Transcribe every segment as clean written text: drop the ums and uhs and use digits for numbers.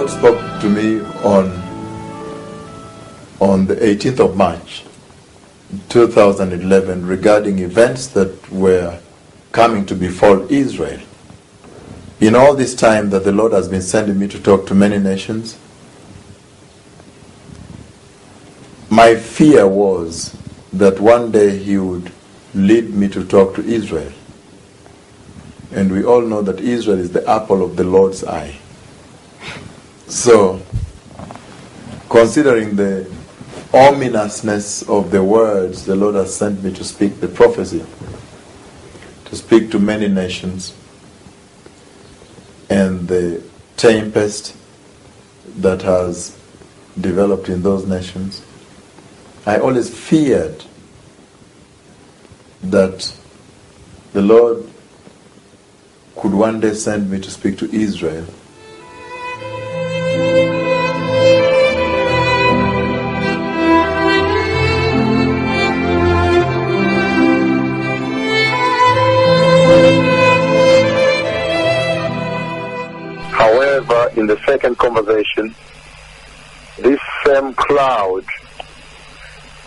Lord spoke to me on the 18th of March 2011 regarding events that were coming to befall Israel. In all this time that the Lord has been sending me to talk to many nations, my fear was that one day He would lead me to talk to Israel. And we all know that Israel is the apple of the Lord's eye. So, considering the ominousness of the words the Lord has sent me to speak, the prophecy, to speak to many nations, and the tempest that has developed in those nations, I always feared that the Lord could one day send me to speak to Israel. However, in the second conversation, this same cloud,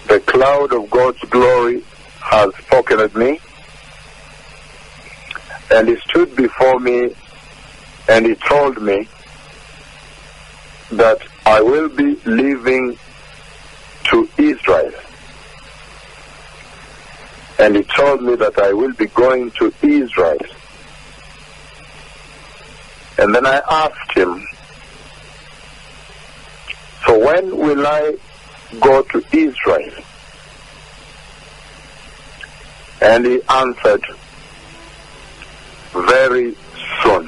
the cloud of God's glory, has spoken at me, and He stood before me and He told me that I will be leaving to Israel. And He told me that I will be going to Israel. And then I asked Him, so when will I go to Israel? And He answered, very soon.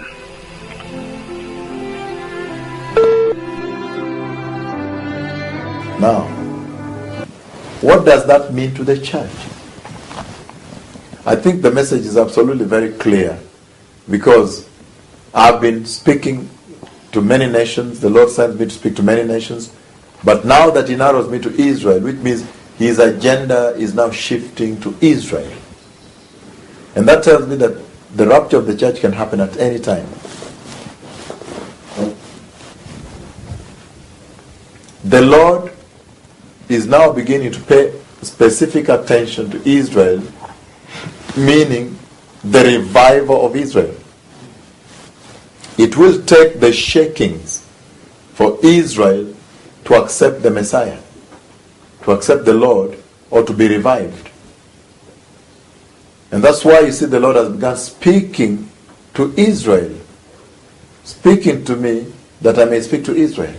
Now, what does that mean to the church? I think the message is absolutely very clear, because I've been speaking to many nations. The Lord sent me to speak to many nations. But now that He narrows me to Israel, which means His agenda is now shifting to Israel. And that tells me that the rapture of the church can happen at any time. The Lord is now beginning to pay specific attention to Israel, meaning the revival of Israel. It will take the shakings for Israel to accept the Messiah, to accept the Lord, or to be revived. And that's why you see the Lord has begun speaking to Israel, speaking to me that I may speak to Israel.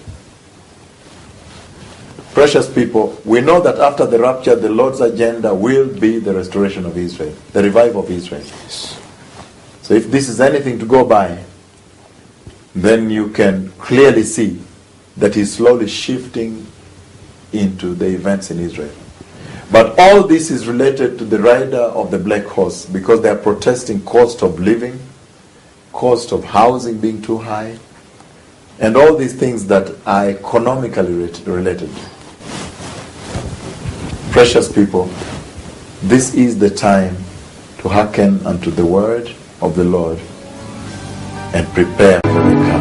Precious people, we know that after the rapture, the Lord's agenda will be the restoration of Israel, the revival of Israel. So if this is anything to go by, then you can clearly see that He's slowly shifting into the events in Israel. But all this is related to the rider of the black horse, because they are protesting cost of living, cost of housing being too high, and all these things that are economically related. Precious people, this is the time to hearken unto the word of the Lord and prepare for the coming.